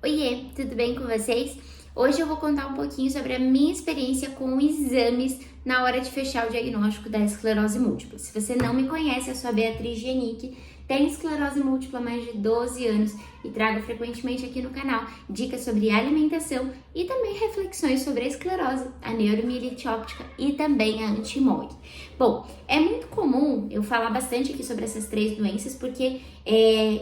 Oiê, tudo bem com vocês? Hoje eu vou contar um pouquinho sobre a minha experiência com exames na hora de fechar o diagnóstico da esclerose múltipla. Se você não me conhece, eu sou a Beatriz Gianique, tenho esclerose múltipla há mais de 12 anos e trago frequentemente aqui no canal dicas sobre alimentação e também reflexões sobre a esclerose, a neuromielite óptica e também a anti-MOG. Bom, é muito comum eu falar bastante aqui sobre essas três doenças porque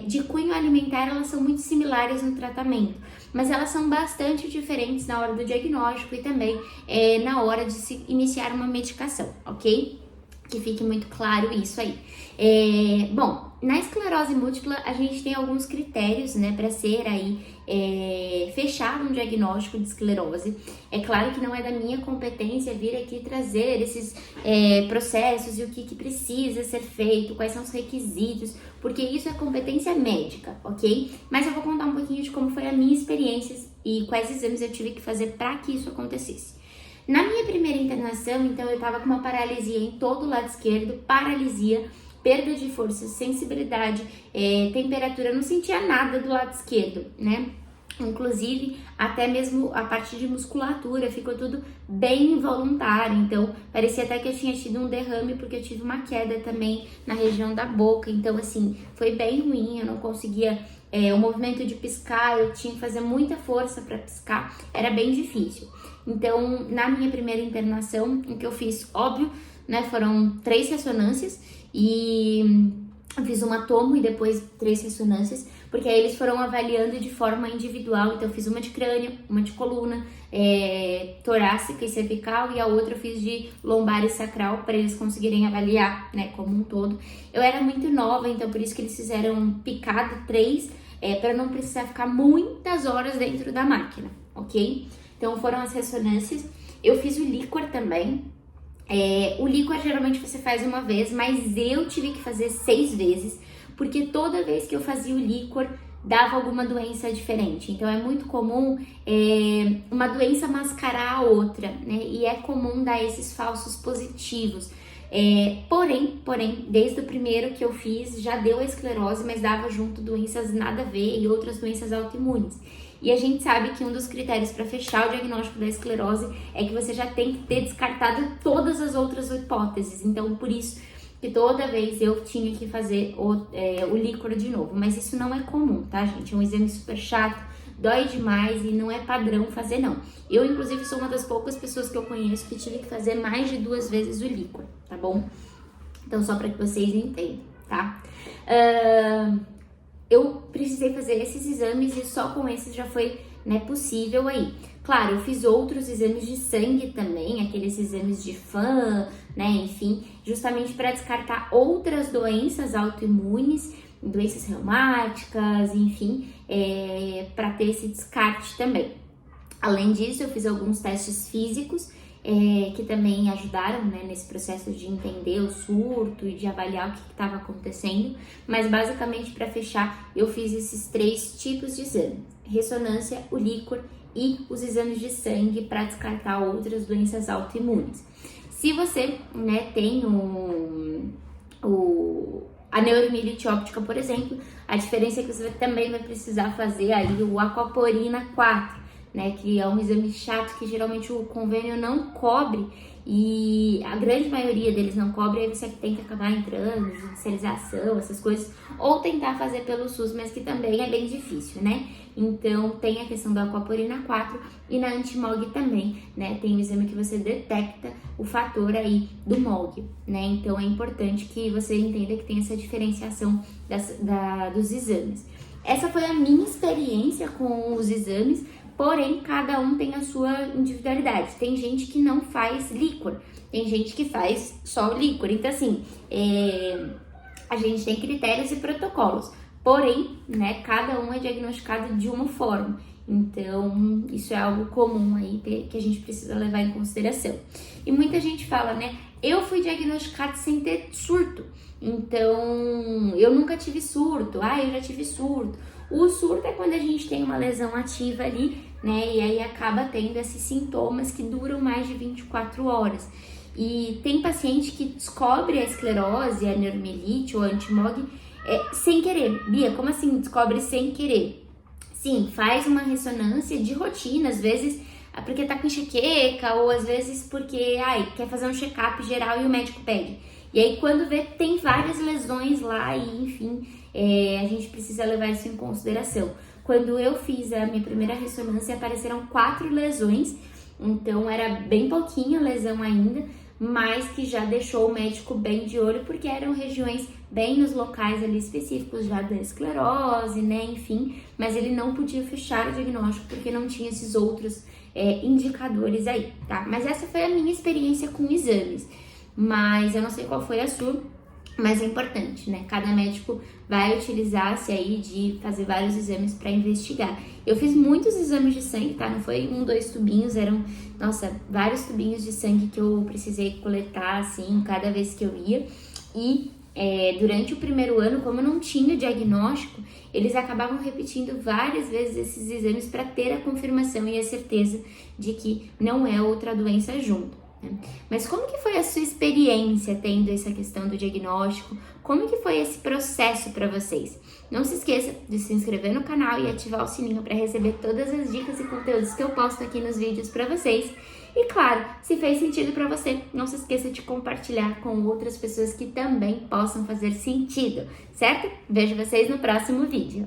de cunho alimentar elas são muito similares no tratamento, mas elas são bastante diferentes na hora do diagnóstico e também na hora de se iniciar uma medicação, ok? Que fique muito claro isso aí. Bom, na esclerose múltipla a gente tem alguns critérios, né, para ser aí fechar um diagnóstico de esclerose. É claro que não é da minha competência vir aqui trazer esses processos e o que precisa ser feito, quais são os requisitos, porque isso é competência médica, ok? Mas eu vou contar um pouquinho de como foi a minha experiência e quais exames eu tive que fazer para que isso acontecesse. Na minha primeira internação, então, eu tava com uma paralisia em todo o lado esquerdo, paralisia, perda de força, sensibilidade, temperatura, eu não sentia nada do lado esquerdo, né? Inclusive, até mesmo a parte de musculatura ficou tudo bem involuntário, então parecia até que eu tinha tido um derrame porque eu tive uma queda também na região da boca, então assim, foi bem ruim, eu não conseguia, o movimento de piscar, eu tinha que fazer muita força para piscar, era bem difícil. Então, na minha primeira internação, o que eu fiz, óbvio, né, foram 3 ressonâncias e eu fiz uma tomo e depois 3 ressonâncias, porque aí eles foram avaliando de forma individual. Então eu fiz uma de crânio, uma de coluna, torácica e cervical, e a outra eu fiz de lombar e sacral, para eles conseguirem avaliar, né, como um todo. Eu era muito nova, então por isso que eles fizeram picada 3, para não precisar ficar muitas horas dentro da máquina, ok? Então foram as ressonâncias. Eu fiz o líquor também. O líquor geralmente você faz uma vez, mas eu tive que fazer 6 vezes, porque toda vez que eu fazia o líquor dava alguma doença diferente. Então é muito comum uma doença mascarar a outra, né? E é comum dar esses falsos positivos. Porém, desde o primeiro que eu fiz já deu a esclerose, mas dava junto doenças nada a ver e outras doenças autoimunes. E a gente sabe que um dos critérios para fechar o diagnóstico da esclerose é que você já tem que ter descartado todas as outras hipóteses. Então, por isso que toda vez eu tinha que fazer o líquor de novo. Mas isso não é comum, tá, gente? É um exame super chato, dói demais e não é padrão fazer, não. Eu, inclusive, sou uma das poucas pessoas que eu conheço que tive que fazer mais de 2 vezes o líquor, tá bom? Então, só para que vocês entendam, tá? Eu precisei fazer esses exames e só com esses já foi, né, possível aí. Claro, eu fiz outros exames de sangue também, aqueles exames de FAM, né, enfim, justamente para descartar outras doenças autoimunes, doenças reumáticas, enfim, para ter esse descarte também. Além disso, eu fiz alguns testes físicos que também ajudaram, né, nesse processo de entender o surto e de avaliar o que estava acontecendo, mas basicamente para fechar eu fiz esses 3 tipos de exame: ressonância, o líquor e os exames de sangue para descartar outras doenças autoimunes. Se você, né, tem a neuromielite óptica, por exemplo, a diferença é que você também vai precisar fazer aí o aquaporina 4, né, que é um exame chato que geralmente o convênio não cobre e a grande maioria deles não cobre, aí você tem que acabar entrando, judicialização, essas coisas, ou tentar fazer pelo SUS, mas que também é bem difícil, né? Então tem a questão da aquaporina 4 e na anti-MOG também, né? Tem o exame que você detecta o fator aí do MOG, né? Então é importante que você entenda que tem essa diferenciação dos exames. Essa foi a minha experiência com os exames, porém cada um tem a sua individualidade. Tem gente que não faz líquor, tem gente que faz só o líquor. Então assim, a gente tem critérios e protocolos, porém, né, cada um é diagnosticado de uma forma. Então, isso é algo comum aí que a gente precisa levar em consideração. E muita gente fala, né, eu fui diagnosticado sem ter surto, então eu nunca tive surto, eu já tive surto. O surto é quando a gente tem uma lesão ativa ali, né, e aí acaba tendo esses sintomas que duram mais de 24 horas. E tem paciente que descobre a esclerose, a neuromielite ou a anti-MOG sem querer. Bia, como assim descobre sem querer? Sim, faz uma ressonância de rotina, às vezes porque tá com enxaqueca, ou às vezes porque quer fazer um check-up geral e o médico pede. E aí quando vê, tem várias lesões lá e enfim, a gente precisa levar isso em consideração. Quando eu fiz a minha primeira ressonância, apareceram 4 lesões, então era bem pouquinha lesão ainda, mas que já deixou o médico bem de olho, porque eram regiões bem nos locais ali específicos já da esclerose, né, enfim, mas ele não podia fechar o diagnóstico porque não tinha esses outros indicadores aí, tá? Mas essa foi a minha experiência com exames, mas eu não sei qual foi a sua, mas é importante, né? Cada médico vai utilizar-se aí de fazer vários exames para investigar. Eu fiz muitos exames de sangue, tá? Não foi 1, 2 tubinhos, eram, vários tubinhos de sangue que eu precisei coletar, assim, cada vez que eu ia. E durante o primeiro ano, como eu não tinha diagnóstico, eles acabavam repetindo várias vezes esses exames para ter a confirmação e a certeza de que não é outra doença junto. Mas como que foi a sua experiência tendo essa questão do diagnóstico? Como que foi esse processo para vocês? Não se esqueça de se inscrever no canal e ativar o sininho para receber todas as dicas e conteúdos que eu posto aqui nos vídeos para vocês. E claro, se fez sentido para você, não se esqueça de compartilhar com outras pessoas que também possam fazer sentido, certo? Vejo vocês no próximo vídeo.